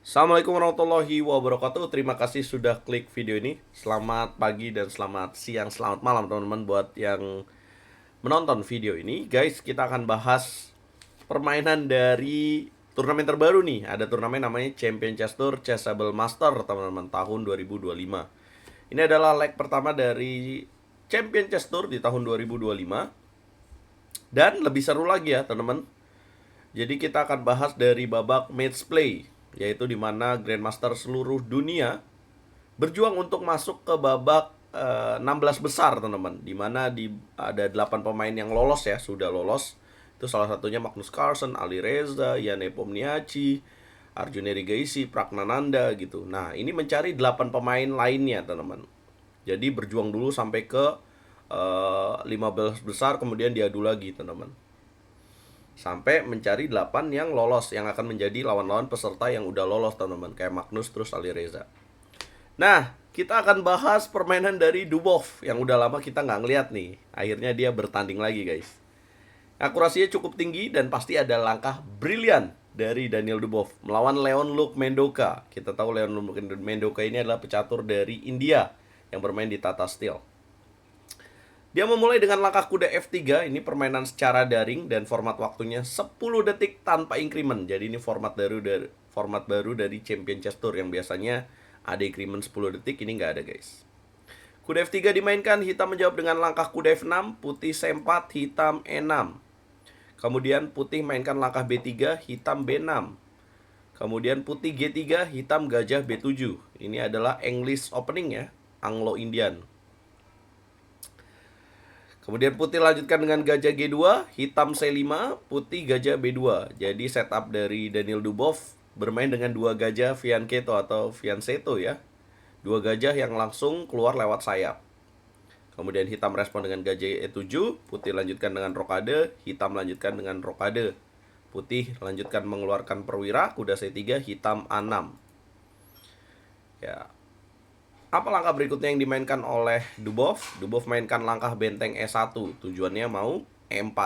Assalamualaikum warahmatullahi wabarakatuh. Terima kasih sudah klik video ini. Selamat pagi dan selamat siang, selamat malam teman-teman buat yang menonton video ini. Guys, kita akan bahas permainan dari turnamen terbaru nih. Ada turnamen namanya Champion Chess Tour Chessable Master teman-teman tahun 2025. Ini adalah leg pertama dari Champion Chess Tour di tahun 2025. Dan lebih seru lagi ya teman-teman. Jadi kita akan bahas dari babak match play, yaitu di mana Grandmaster seluruh dunia berjuang untuk masuk ke babak 16 besar teman-teman. Di mana ada 8 pemain yang lolos ya, sudah lolos. Itu salah satunya Magnus Carlsen, Ali Reza, Jan Nepomniachtchi, Arjun Erigaisi, Pragnananda gitu. Nah, ini mencari 8 pemain lainnya teman-teman. Jadi berjuang dulu sampai ke 15 besar, kemudian diadu lagi teman-teman, sampai mencari 8 yang lolos, yang akan menjadi lawan-lawan peserta yang udah lolos teman-teman, kayak Magnus terus Ali Reza. Nah, kita akan bahas permainan dari Dubov yang udah lama kita nggak ngeliat nih. Akhirnya dia bertanding lagi guys. Akurasinya cukup tinggi dan pasti ada langkah brilian dari Daniel Dubov melawan Leon Luke Mendoka. Kita tahu Leon Luke Mendoka ini adalah pecatur dari India yang bermain di Tata Steel. Dia memulai dengan langkah kuda F3. Ini permainan secara daring dan format waktunya 10 detik tanpa increment. Jadi ini format baru dari Champion Chess Tour yang biasanya ada increment 10 detik, ini nggak ada guys. Kuda F3 dimainkan, hitam menjawab dengan langkah kuda F6, putih C4, hitam E6. Kemudian putih mainkan langkah B3, hitam B6. Kemudian putih G3, hitam gajah B7. Ini adalah English opening ya, Anglo-Indian. Kemudian putih lanjutkan dengan gajah G2, hitam C5, putih gajah B2. Jadi setup dari Daniel Dubov bermain dengan dua gajah Fianchetto atau Fianchetto ya. Dua gajah yang langsung keluar lewat sayap. Kemudian hitam respon dengan gajah E7, putih lanjutkan dengan rokade, hitam lanjutkan dengan rokade. Putih lanjutkan mengeluarkan perwira, kuda C3, hitam A6. Ya, apa langkah berikutnya yang dimainkan oleh Dubov? Dubov mainkan langkah benteng E1. Tujuannya mau E4.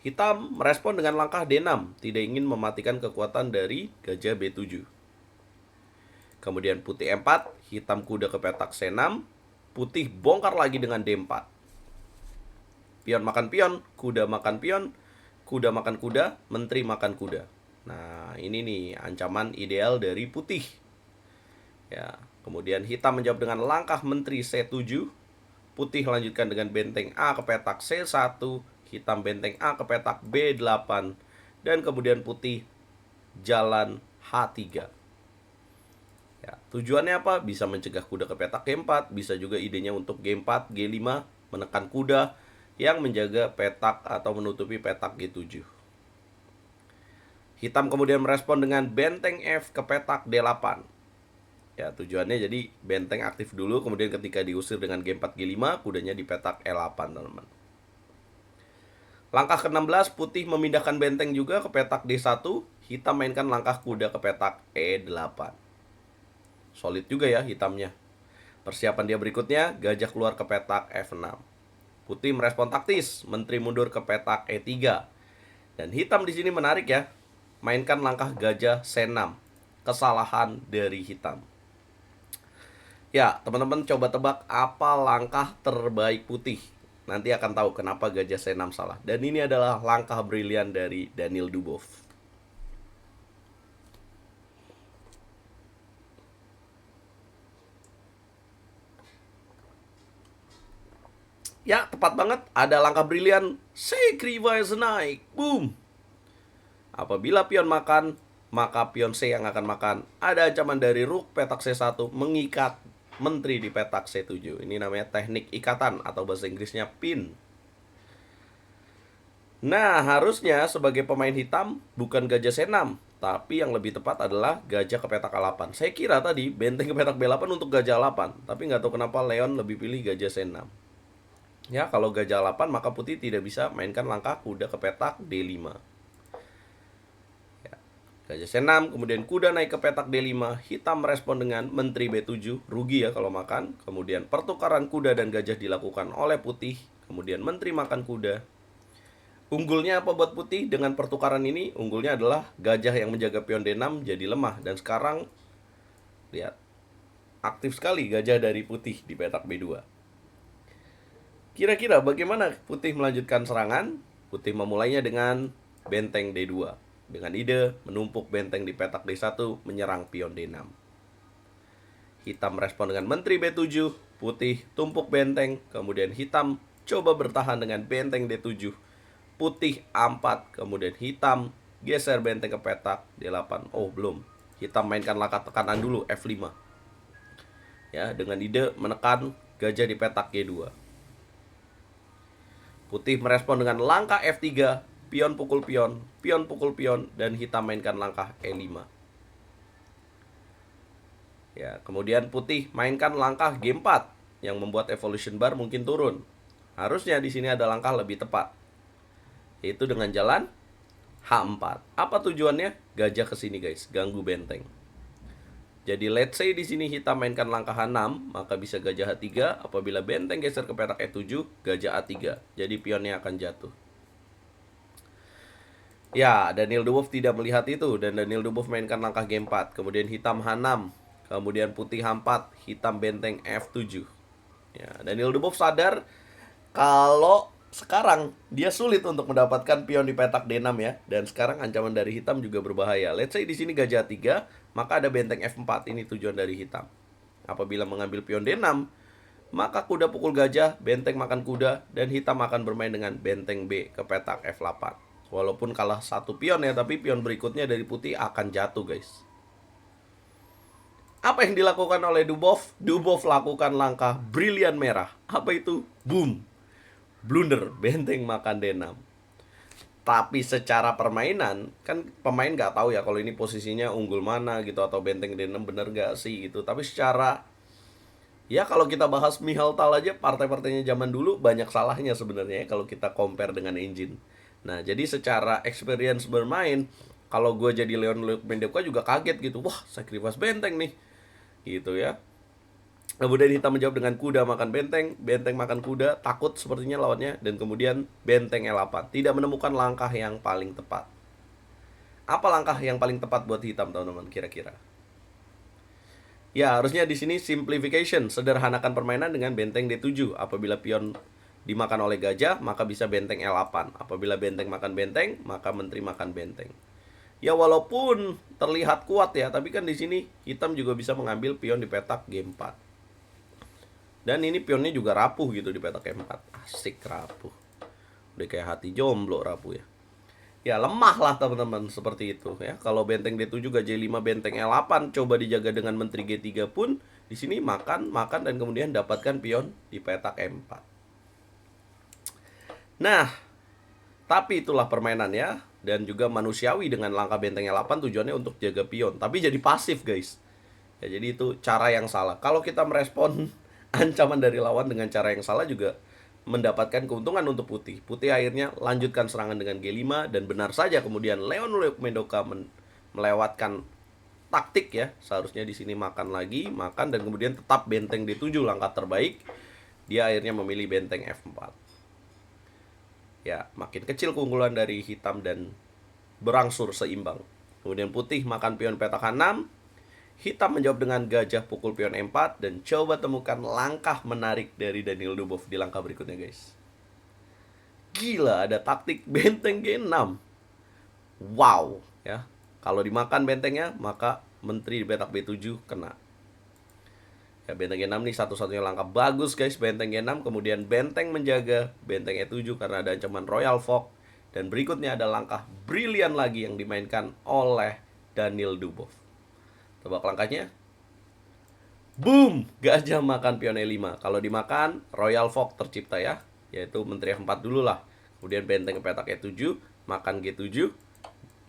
Hitam merespon dengan langkah D6. Tidak ingin mematikan kekuatan dari gajah B7. Kemudian putih E4. Hitam kuda ke petak C6. Putih bongkar lagi dengan D4. Pion makan pion. Kuda makan pion. Kuda makan kuda. Menteri makan kuda. Nah, ini nih ancaman ideal dari putih. Ya, kemudian hitam menjawab dengan langkah menteri C7. Putih lanjutkan dengan benteng A ke petak C1. Hitam benteng A ke petak B8. Dan kemudian putih jalan H3. Ya, tujuannya apa? Bisa mencegah kuda ke petak G4. Bisa juga idenya untuk G4, G5, menekan kuda yang menjaga petak atau menutupi petak G7. Hitam kemudian merespon dengan benteng F ke petak D8. Ya, tujuannya jadi benteng aktif dulu, kemudian ketika diusir dengan G4, G5, kudanya di petak E8, teman-teman. Langkah ke-16, putih memindahkan benteng juga ke petak D1, hitam mainkan langkah kuda ke petak E8. Solid juga ya hitamnya. Persiapan dia berikutnya, gajah keluar ke petak F6. Putih merespon taktis, menteri mundur ke petak E3. Dan hitam di sini menarik ya, mainkan langkah gajah C6. Kesalahan dari hitam. Ya, teman-teman coba tebak apa langkah terbaik putih. Nanti akan tahu kenapa gajah C6 salah. Dan ini adalah langkah brilian dari Daniel Dubov. Ya, tepat banget. Ada langkah brilian. Sacrifice naik. Boom. Apabila pion makan, maka pion C yang akan makan. Ada ancaman dari rook petak C1 mengikat menteri di petak C7. Ini namanya teknik ikatan atau bahasa Inggrisnya pin. Nah, harusnya sebagai pemain hitam bukan gajah C6, tapi yang lebih tepat adalah gajah ke petak A8. Saya kira tadi benteng ke petak B8 untuk gajah A8, tapi nggak tahu kenapa Leon lebih pilih gajah C6. Ya, kalau gajah A8 maka putih tidak bisa mainkan langkah kuda ke petak D5. Gajah C6, kemudian kuda naik ke petak D5, hitam merespon dengan menteri B7, rugi ya kalau makan. Kemudian pertukaran kuda dan gajah dilakukan oleh putih, kemudian menteri makan kuda. Unggulnya apa buat putih dengan pertukaran ini? Unggulnya adalah gajah yang menjaga pion D6 jadi lemah. Dan sekarang, lihat, aktif sekali gajah dari putih di petak B2. Kira-kira bagaimana putih melanjutkan serangan? Putih memulainya dengan benteng D2. Dengan ide menumpuk benteng di petak D1 menyerang pion D6. Hitam respon dengan menteri B7. Putih tumpuk benteng. Kemudian hitam coba bertahan dengan benteng D7. Putih A4, kemudian hitam geser benteng ke petak D8. Oh, belum. Hitam mainkan langkah tekanan dulu F5. Ya, dengan ide menekan gajah di petak G2. Putih merespon dengan langkah F3, pion pukul pion, dan hitam mainkan langkah E5. Ya, kemudian putih mainkan langkah G4 yang membuat evolution bar mungkin turun. Harusnya di sini ada langkah lebih tepat, yaitu dengan jalan H4. Apa tujuannya? Gajah ke sini guys, ganggu benteng. Jadi let's say di sini hitam mainkan langkah H6, maka bisa gajah H3. Apabila benteng geser ke petak E7, gajah A3. Jadi pionnya akan jatuh. Ya, Daniel Dubov tidak melihat itu, dan Daniel Dubov mainkan langkah G4. Kemudian hitam H6, kemudian putih H4, hitam benteng F7. Ya, Daniel Dubov sadar kalau sekarang dia sulit untuk mendapatkan pion di petak D6 ya. Dan sekarang ancaman dari hitam juga berbahaya. Let's say di sini gajah 3, maka ada benteng F4. Ini tujuan dari hitam. Apabila mengambil pion D6, maka kuda pukul gajah, benteng makan kuda, dan hitam akan bermain dengan benteng B ke petak F8. Walaupun kalah satu pion ya, tapi pion berikutnya dari putih akan jatuh guys. Apa yang dilakukan oleh Dubov? Dubov lakukan langkah brilian merah. Apa itu? Boom, blunder, benteng makan D6. Tapi secara permainan, kan pemain nggak tahu ya kalau ini posisinya unggul mana gitu, atau benteng D6 bener nggak sih gitu. Tapi secara, ya kalau kita bahas Michal Tal aja, partai-partainya zaman dulu banyak salahnya sebenarnya ya, kalau kita compare dengan engine. Nah, jadi secara experience bermain, kalau gue jadi Leon Mendevka juga kaget gitu. Wah, sacrifice benteng nih gitu ya. Kemudian hitam menjawab dengan kuda makan benteng, benteng makan kuda, takut sepertinya lawannya, dan kemudian benteng L8. Tidak menemukan langkah yang paling tepat. Apa langkah yang paling tepat buat hitam teman-teman kira-kira? Ya, harusnya di sini simplification, sederhanakan permainan dengan benteng D7. Apabila pion dimakan oleh gajah, maka bisa benteng L8. Apabila benteng makan benteng, maka menteri makan benteng. Ya walaupun terlihat kuat ya, tapi kan di sini hitam juga bisa mengambil pion di petak G4. Dan ini pionnya juga rapuh gitu di petak E4. Asik rapuh. Udah kayak hati jomblo rapuh ya. Ya lemah lah teman-teman seperti itu ya. Kalau benteng D7 gajah 5 benteng E8 coba dijaga dengan menteri G3 pun di sini makan dan kemudian dapatkan pion di petak E4. Nah, tapi itulah permainan ya, dan juga manusiawi dengan langkah benteng E8 tujuannya untuk jaga pion. Tapi jadi pasif guys. Ya jadi itu cara yang salah. Kalau kita merespon ancaman dari lawan dengan cara yang salah juga mendapatkan keuntungan untuk putih. Putih akhirnya lanjutkan serangan dengan G5, dan benar saja kemudian Leon Mendevka melewatkan taktik ya. Seharusnya di sini makan dan kemudian tetap benteng D7 langkah terbaik. Dia akhirnya memilih benteng F4. Ya, makin kecil keunggulan dari hitam dan berangsur seimbang. Kemudian putih makan pion petak H6. Hitam menjawab dengan gajah pukul pion E4, dan coba temukan langkah menarik dari Daniel Dubov di langkah berikutnya guys. Gila, ada taktik benteng G6. Wow ya. Kalau dimakan bentengnya, maka menteri di petak B7 kena. Ya, benteng G6 nih satu-satunya langkah bagus guys. Benteng G6, kemudian benteng menjaga benteng E7 karena ada ancaman Royal Fork. Dan berikutnya ada langkah brilian lagi yang dimainkan oleh Daniel Dubov. Tebak langkahnya. Boom, gajah makan pion E5. Kalau dimakan, Royal Fork tercipta ya, yaitu menteri F4 dulu lah. Kemudian benteng ke petak E7, makan G7,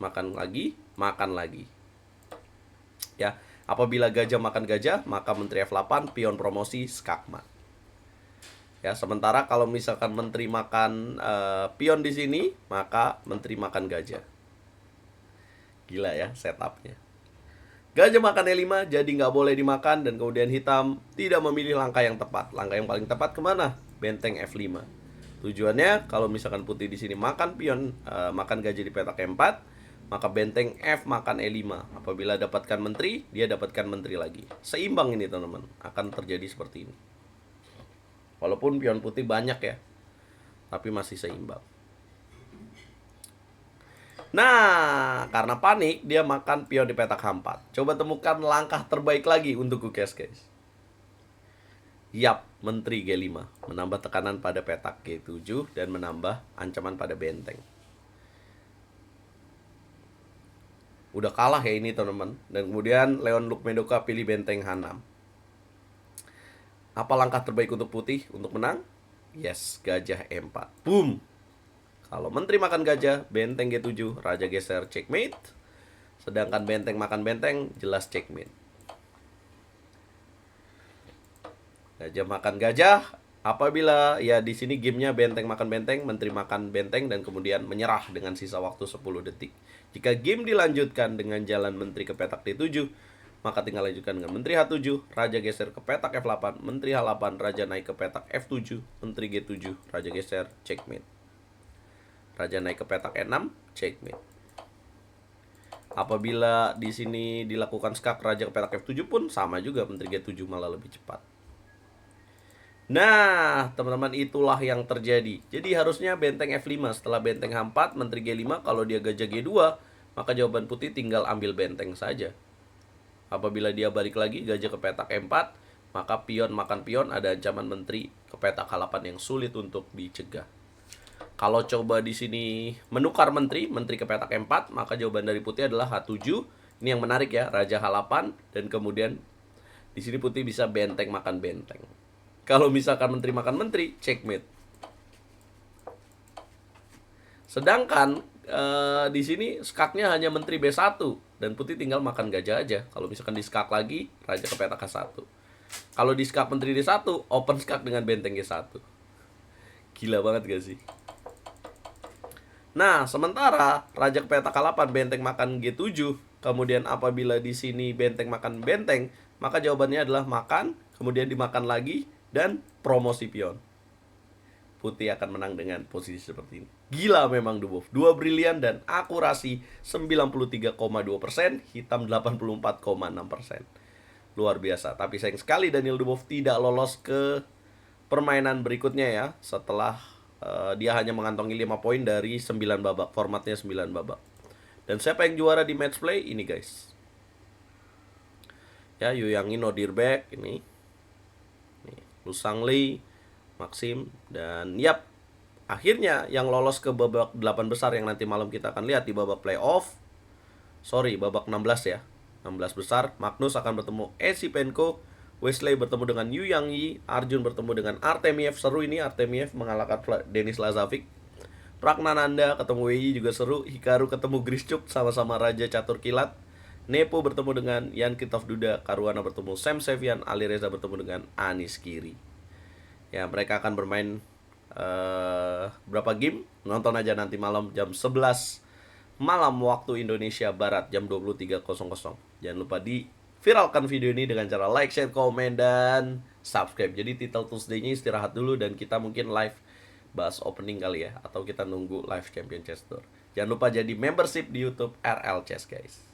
makan lagi. Ya, apabila gajah makan gajah, maka menteri F8, pion promosi skakmat. Ya, sementara kalau misalkan menteri makan pion di sini, maka menteri makan gajah. Gila ya setupnya. Gajah makan E5 jadi nggak boleh dimakan, dan kemudian hitam tidak memilih langkah yang tepat. Langkah yang paling tepat kemana? Benteng F5. Tujuannya kalau misalkan putih di sini makan pion, makan gajah di petak E4, maka benteng F makan E5. Apabila dapatkan menteri, dia dapatkan menteri lagi. Seimbang ini teman-teman, akan terjadi seperti ini. Walaupun pion putih banyak ya, tapi masih seimbang. Nah, karena panik, dia makan pion di petak H4. Coba temukan langkah terbaik lagi untuk Gukes, guys. Yap, menteri G5 menambah tekanan pada petak G7 dan menambah ancaman pada benteng. Udah kalah ya ini teman-teman. Dan kemudian Leon Lukmendoka pilih benteng H6. Apa langkah terbaik untuk putih untuk menang? Yes, gajah E4. Boom. Kalau menteri makan gajah, benteng G7, raja geser, checkmate. Sedangkan benteng makan benteng, jelas checkmate. Gajah makan gajah. Apabila ya di sini gamenya benteng makan benteng, menteri makan benteng, dan kemudian menyerah dengan sisa waktu 10 detik. Jika game dilanjutkan dengan jalan menteri ke petak D7, maka tinggal lanjutkan dengan menteri H7, raja geser ke petak F8, menteri H8, raja naik ke petak F7, menteri G7, raja geser, checkmate. Raja naik ke petak E6, checkmate. Apabila di sini dilakukan skak raja ke petak F7 pun sama juga, menteri G7 malah lebih cepat. Nah, teman-teman, itulah yang terjadi. Jadi harusnya benteng F5 setelah benteng H4, menteri G5. Kalau dia gajah G2, maka jawaban putih tinggal ambil benteng saja. Apabila dia balik lagi gajah ke petak E4, maka pion makan pion, ada ancaman menteri ke petak H8 yang sulit untuk dicegah. Kalau coba di sini menukar menteri ke petak E4, maka jawaban dari putih adalah H7. Ini yang menarik ya, raja H8, dan kemudian di sini putih bisa benteng makan benteng. Kalau misalkan menteri makan menteri, checkmate. Sedangkan di sini skaknya hanya menteri B1 dan putih tinggal makan gajah aja. Kalau misalkan di skak lagi, raja ke petak H1. Kalau di skak menteri D1, open skak dengan benteng G1. Gila banget gak sih? Nah, sementara raja ke petak H8, benteng makan G7. Kemudian apabila di sini benteng makan benteng, maka jawabannya adalah makan, kemudian dimakan lagi, dan promosi pion. Putih akan menang dengan posisi seperti ini. Gila memang Dubov. 2 brilian dan akurasi 93,2%, hitam 84,6%. Luar biasa. Tapi sayang sekali Daniel Dubov tidak lolos ke permainan berikutnya ya. Setelah dia hanya mengantongi 5 poin dari 9 babak. Formatnya 9 babak. Dan siapa yang juara di match play? Ini guys. Ya, Yu Yang No Dirbeck ini. Lusang Li, Maxim, dan yap, akhirnya yang lolos ke babak 8 besar yang nanti malam kita akan lihat di babak playoff. Babak 16 ya. 16 besar, Magnus akan bertemu Esipenko, Wesley bertemu dengan Yu Yang Yi, Arjun bertemu dengan Artemiev. Seru ini, Artemiev mengalahkan Denis Lazovic. Pragnananda ketemu Wei juga seru. Hikaru ketemu Grischuk, sama-sama Raja Catur Kilat. Nepo bertemu dengan Yan Kitov Duda, Caruana bertemu Sam Sevian, Ali Reza bertemu dengan Anis Kiri. Ya, mereka akan bermain berapa game? Nonton aja nanti malam jam 11 malam waktu Indonesia Barat, jam 23.00. Jangan lupa di viralkan video ini dengan cara like, share, komen, dan subscribe. Jadi title Tuesday-nya istirahat dulu dan kita mungkin live bahas opening kali ya, atau kita nunggu live Champion Chess Tour. Jangan lupa jadi membership di YouTube RL Chess guys.